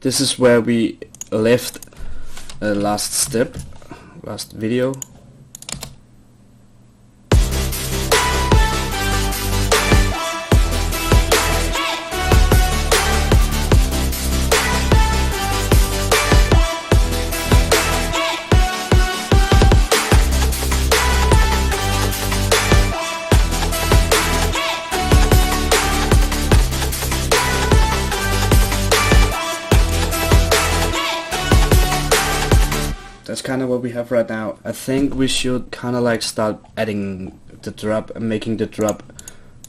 This is where we left last video. That's kind of what we have right now. I think we should kind of like start adding the drop and making the drop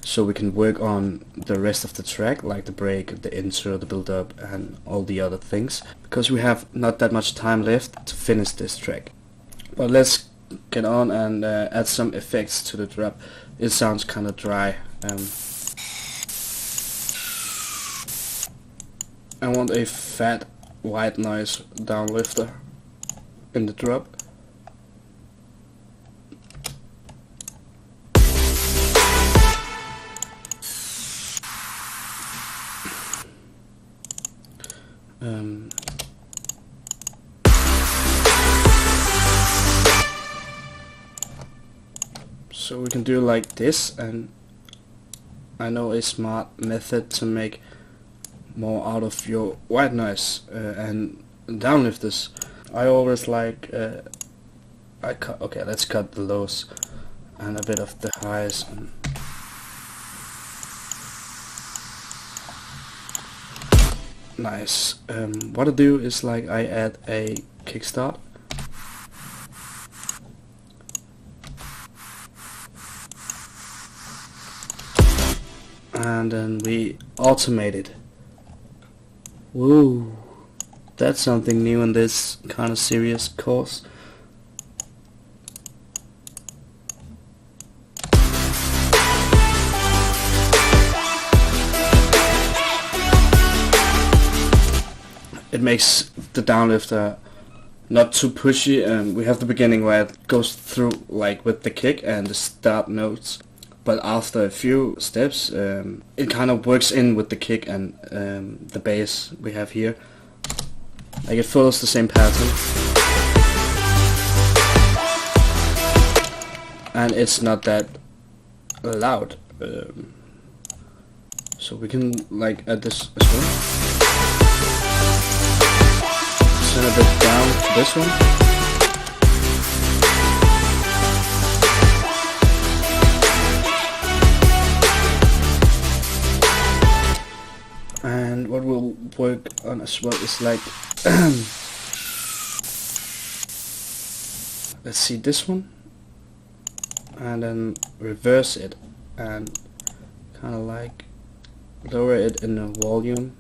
so we can work on the rest of the track, like the break, the intro, the build up and all the other things, because we have not that much time left to finish this track. But let's get on and add some effects to the drop. It sounds kind of dry. I want a fat white noise downlifter in the drop. So we can do like this, and I know a smart method to make more out of your white noise and downlifters. I always like okay, let's cut the lows and a bit of the highs. Nice. What I do is like I add a kickstart. And then we automate it. Woo! That's something new in this kind of serious course. It makes the downlifter not too pushy, and we have the beginning where it goes through like with the kick and the start notes. But after a few steps, it kind of works in with the kick and the bass we have here. Like it follows the same pattern, and it's not that loud. So we can like add this as well. Send a bit down to this one. And what we'll work on as well is like let's see this one, and then reverse it and kind of like lower it in the volume.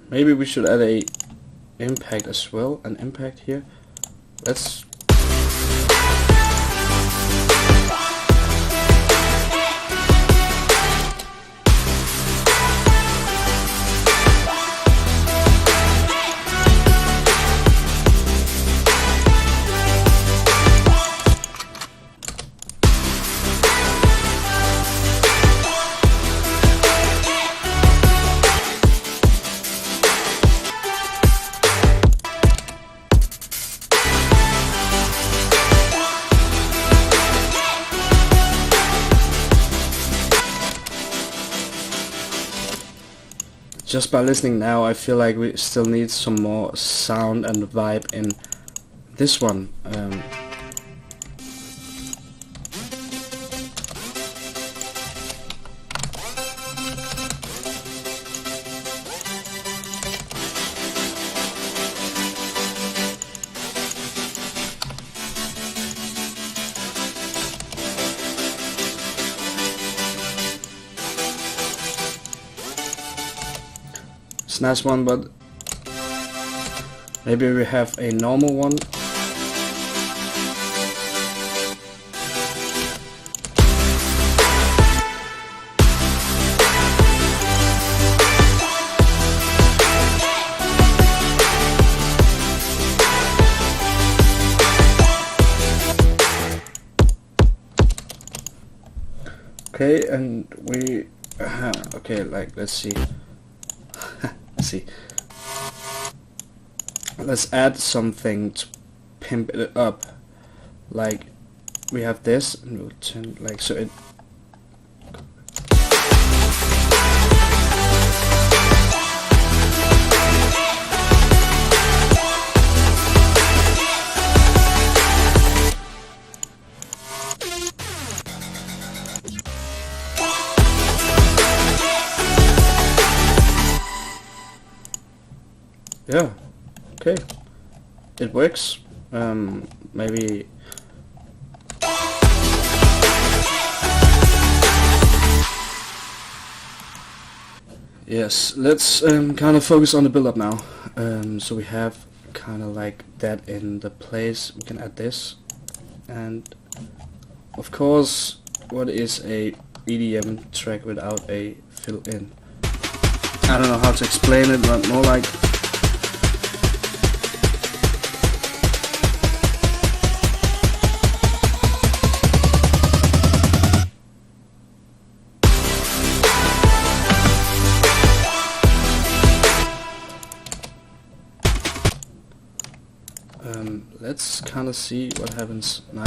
Maybe we should add a impact as well, an impact here. Let's just by listening now, I feel like we still need some more sound and vibe in this one. It's a nice one, but maybe we have a normal one. Okay, and we okay, like let's see. Let's see. Let's add something to pimp it up. Like we have this, and we'll turn like so it. Yeah, okay, it works. Maybe yes, let's kind of focus on the build up now. So we have kind of like that in the place. We can add this, and of course, what is a EDM track without a fill-in? I don't know how to explain it, but more like let's kind of see what happens now.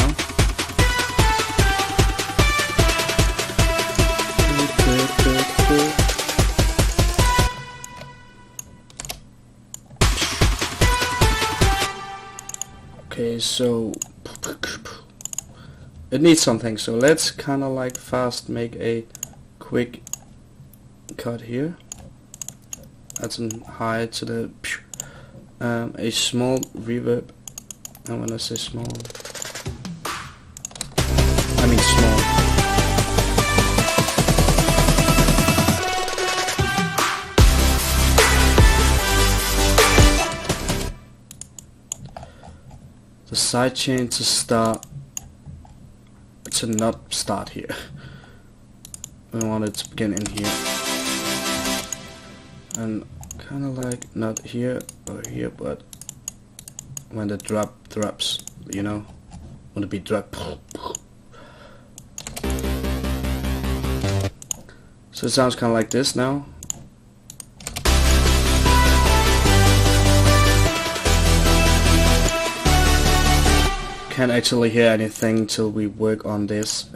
Okay, so it needs something, so let's kind of like fast make a quick cut here. Add some high to the a small reverb. And when I say small, I mean small. The sidechain to not start here. We want it to begin in here. And kind of like not here or here, but when the drops, you know, when the beat drop. So it sounds kind of like this now. Can't actually hear anything till we work on this.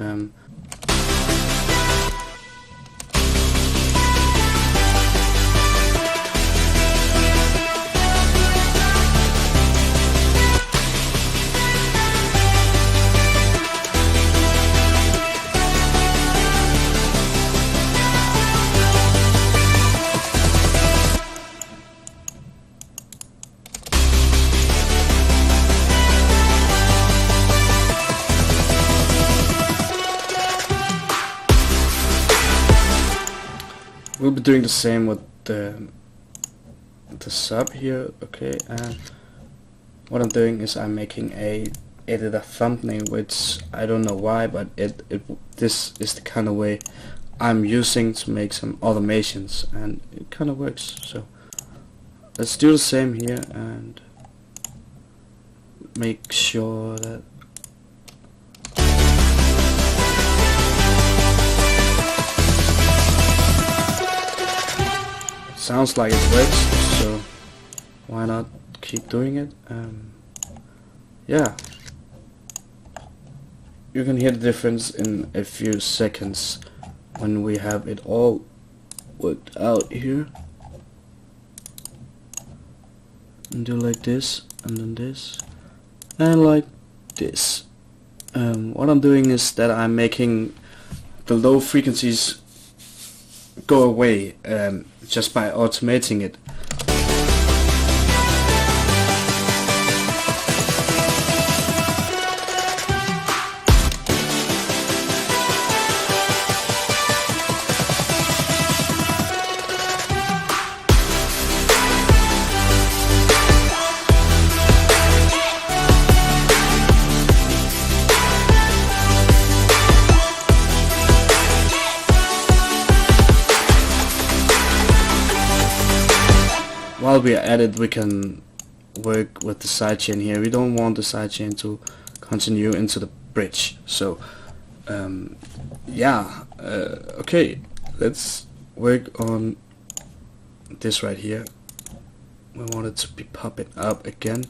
We'll be doing the same with the sub here. Okay, and what I'm doing is I'm making a editor thumbnail, which I don't know why, but this is the kind of way I'm using to make some automations, and it kind of works. So let's do the same here and make sure that sounds like it works, so why not keep doing it? Yeah, you can hear the difference in a few seconds when we have it all worked out here. And do like this, and then this, and like this. What I'm doing is that I'm making the low frequencies go away just by automating it. while we are at it, we can work with the sidechain here. We don't want the sidechain to continue into the bridge. So yeah, okay, let's work on this right here. We want it to be popping up again.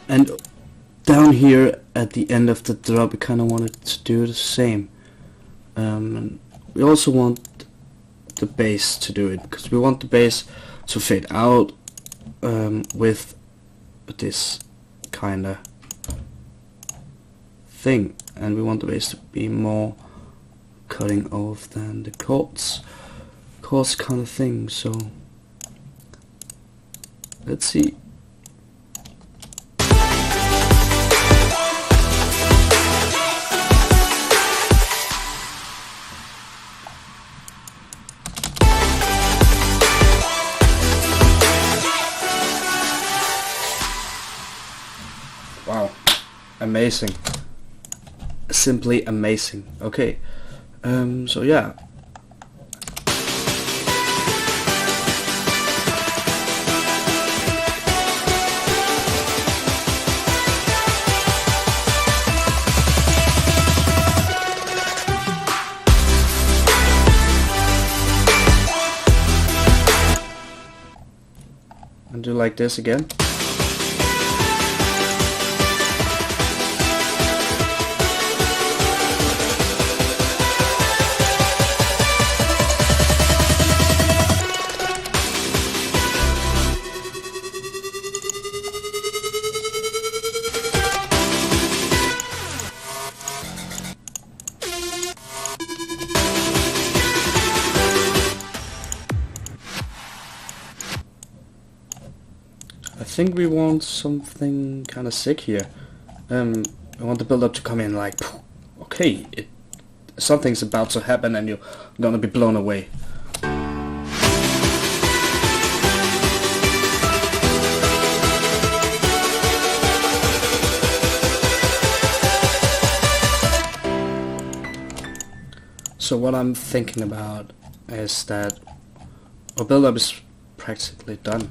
And down here at the end of the drop, we kind of wanted to do the same. And we also want the bass to do it, because we want the bass to fade out with this kind of thing, and we want the bass to be more cutting off than the chords kind of thing. So let's see. Wow, amazing, simply amazing. Okay, so yeah. And do like this again. I think we want something kind of sick here. I want the build up to come in like, okay, something's about to happen and you're gonna be blown away. So what I'm thinking about is that our build up is practically done.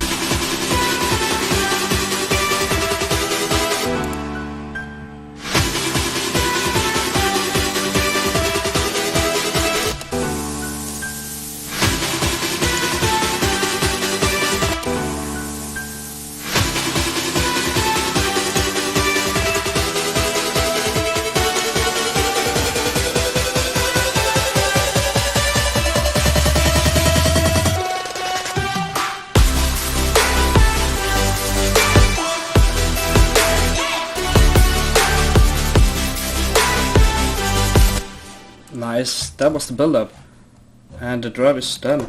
Nice, that was the build up, and the drop is done.